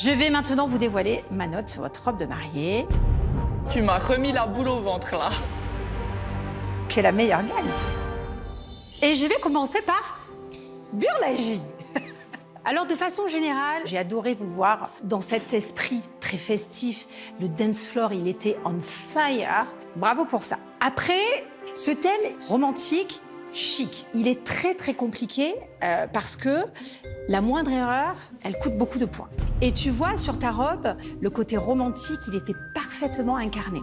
Je vais maintenant vous dévoiler ma note sur votre robe de mariée. Tu m'as remis la boule au ventre là. Que la meilleure gagne. Et je vais commencer par Burlagie. Alors, de façon générale, j'ai adoré vous voir dans cet esprit très festif. Le dance floor, il était on fire. Bravo pour ça. Après, ce thème romantique, chic, il est très très compliqué parce que la moindre erreur, elle coûte beaucoup de points. Et tu vois, sur ta robe, le côté romantique, il était parfaitement incarné.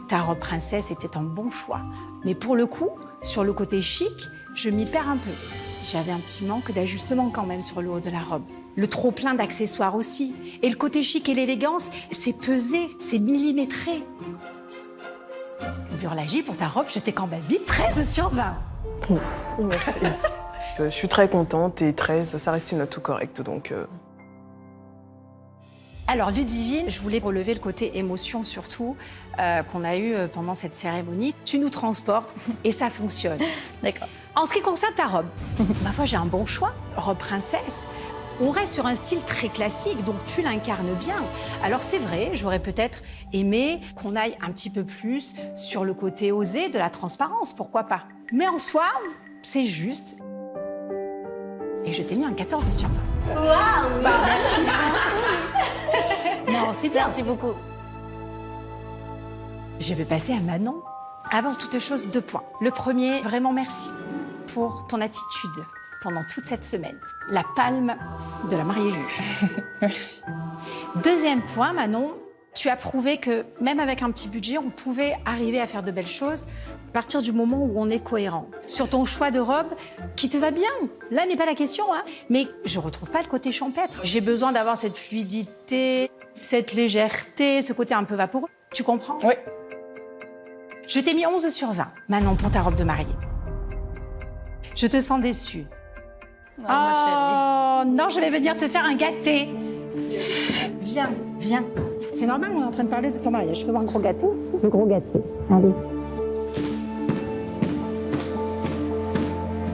Ta robe princesse était un bon choix. Mais pour le coup, sur le côté chic, je m'y perds un peu. J'avais un petit manque d'ajustement quand même sur le haut de la robe. Le trop-plein d'accessoires aussi. Et le côté chic et l'élégance, c'est pesé, c'est millimétré. Burlagie, pour ta robe, je t'ai quand même mis 13 sur 20. Merci. Je suis très contente et 13, ça reste une note tout correcte, donc... Alors, Ludivine, je voulais relever le côté émotion surtout qu'on a eu pendant cette cérémonie. Tu nous transportes et ça fonctionne. D'accord. En ce qui concerne ta robe, ma foi, j'ai un bon choix. Robe princesse. On reste sur un style très classique, donc tu l'incarnes bien. Alors c'est vrai, j'aurais peut-être aimé qu'on aille un petit peu plus sur le côté osé de la transparence, pourquoi pas. Mais en soi, c'est juste. Et je t'ai mis un 14 sur 20. Waouh! Bah, merci. Non, c'est bien. Merci beaucoup. Je vais passer à Manon. Avant toute chose, 2 points. Le premier, vraiment merci pour ton attitude pendant toute cette semaine. La palme de la mariée juge. Merci. Deuxième point, Manon, tu as prouvé que même avec un petit budget, on pouvait arriver à faire de belles choses à partir du moment où on est cohérent. Sur ton choix de robe, qui te va bien, là n'est pas la question, hein, mais je retrouve pas le côté champêtre. J'ai besoin d'avoir cette fluidité, cette légèreté, ce côté un peu vaporeux. Tu comprends? Oui. Je t'ai mis 11 sur 20, Manon, pour ta robe de mariée. Je te sens déçue. Non, ma chérie. Non, je vais venir te faire un gâté. Viens, viens. C'est normal, on est en train de parler de ton mariage. Je peux voir un gros gâté? Le gros gâté. Allez.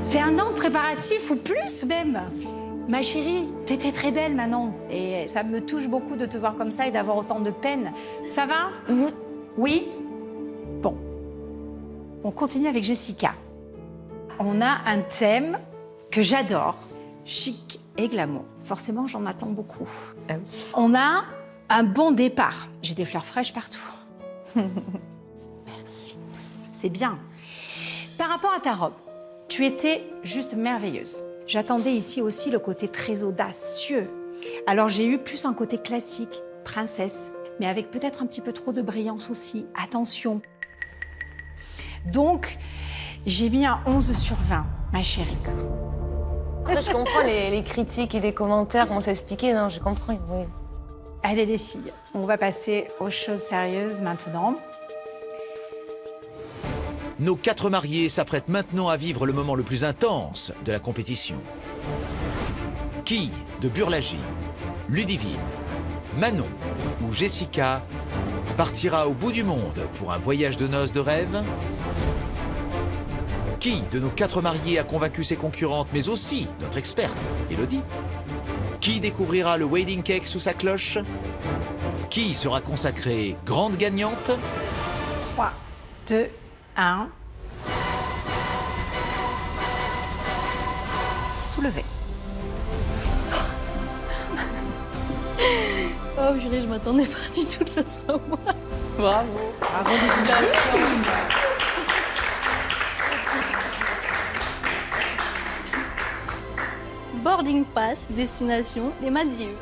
C'est un an de préparatif ou plus même. Ma chérie, t'étais très belle, Manon. Et ça me touche beaucoup de te voir comme ça et d'avoir autant de peine. Ça va? Oui? Bon. On continue avec Jessica. On a un thème que j'adore, chic et glamour. Forcément, j'en attends beaucoup. On a un bon départ. J'ai des fleurs fraîches partout. Merci. C'est bien. Par rapport à ta robe, tu étais juste merveilleuse. J'attendais ici aussi le côté très audacieux. Alors j'ai eu plus un côté classique, princesse, mais avec peut-être un petit peu trop de brillance aussi. Attention. Donc, j'ai mis un 11 sur 20, ma chérie. Après, je comprends les critiques et les commentaires, comment s'expliquer, non, je comprends, oui. Allez les filles, on va passer aux choses sérieuses maintenant. Nos 4 mariés s'apprêtent maintenant à vivre le moment le plus intense de la compétition. Qui de Burlagie, Ludivine, Manon ou Jessica partira au bout du monde pour un voyage de noces de rêve? Qui de nos 4 mariés a convaincu ses concurrentes, mais aussi notre experte, Élodie? Qui découvrira le wedding cake sous sa cloche? Qui sera consacrée grande gagnante? 3, 2, 1. Soulevez. Oh purée, je m'attendais pas du tout que ce soit moi. Bravo. Bravo, félicitations. Boarding pass, destination, les Maldives.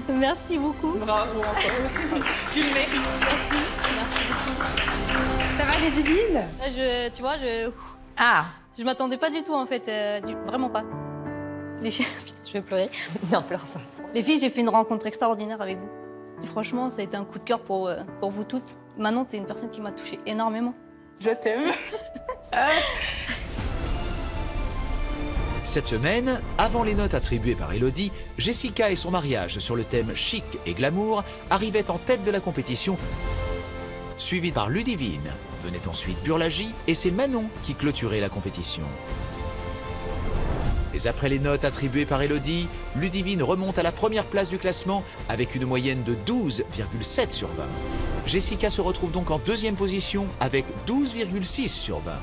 Merci beaucoup. Bravo encore. Tu le mérites. Merci. Merci beaucoup. Ça va, Ludivine? Tu vois, Ah. Je m'attendais pas du tout en fait, vraiment pas. Les filles, putain, je vais pleurer. Non, pleure pas. Les filles, j'ai fait une rencontre extraordinaire avec vous. Et franchement, ça a été un coup de cœur pour vous toutes. Manon, t'es une personne qui m'a touchée énormément. Je t'aime. Cette semaine, avant les notes attribuées par Élodie, Jessica et son mariage sur le thème chic et glamour arrivaient en tête de la compétition, suivi par Ludivine. Venait ensuite Burlagie et c'est Manon qui clôturait la compétition. Et après les notes attribuées par Élodie, Ludivine remonte à la première place du classement avec une moyenne de 12,7 sur 20. Jessica se retrouve donc en deuxième position avec 12,6 sur 20.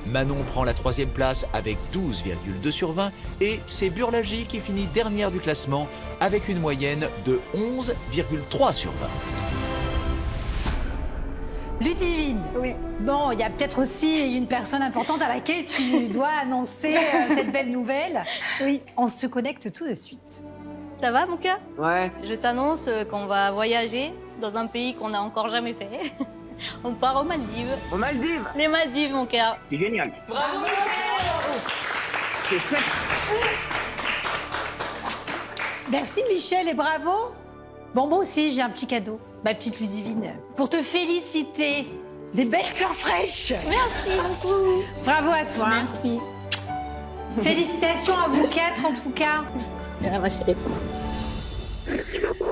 Manon prend la troisième place avec 12,2 sur 20 et c'est Burlagie qui finit dernière du classement avec une moyenne de 11,3 sur 20. Ludivine. Oui. Bon, il y a peut-être aussi une personne importante à laquelle tu dois annoncer cette belle nouvelle. Oui. On se connecte tout de suite. Ça va, mon cœur? Ouais. Je t'annonce qu'on va voyager dans un pays qu'on n'a encore jamais fait. On part aux Maldives. Aux Maldives? Les Maldives, mon cœur. C'est génial. Bravo, Michel. C'est chouette. Merci Michel et bravo. Bon, moi aussi, j'ai un petit cadeau, ma petite Ludivine, pour te féliciter. Des belles fleurs fraîches. Merci beaucoup. Bravo à toi. Merci. Félicitations à vous quatre, en tout cas. Ma chérie. Merci beaucoup.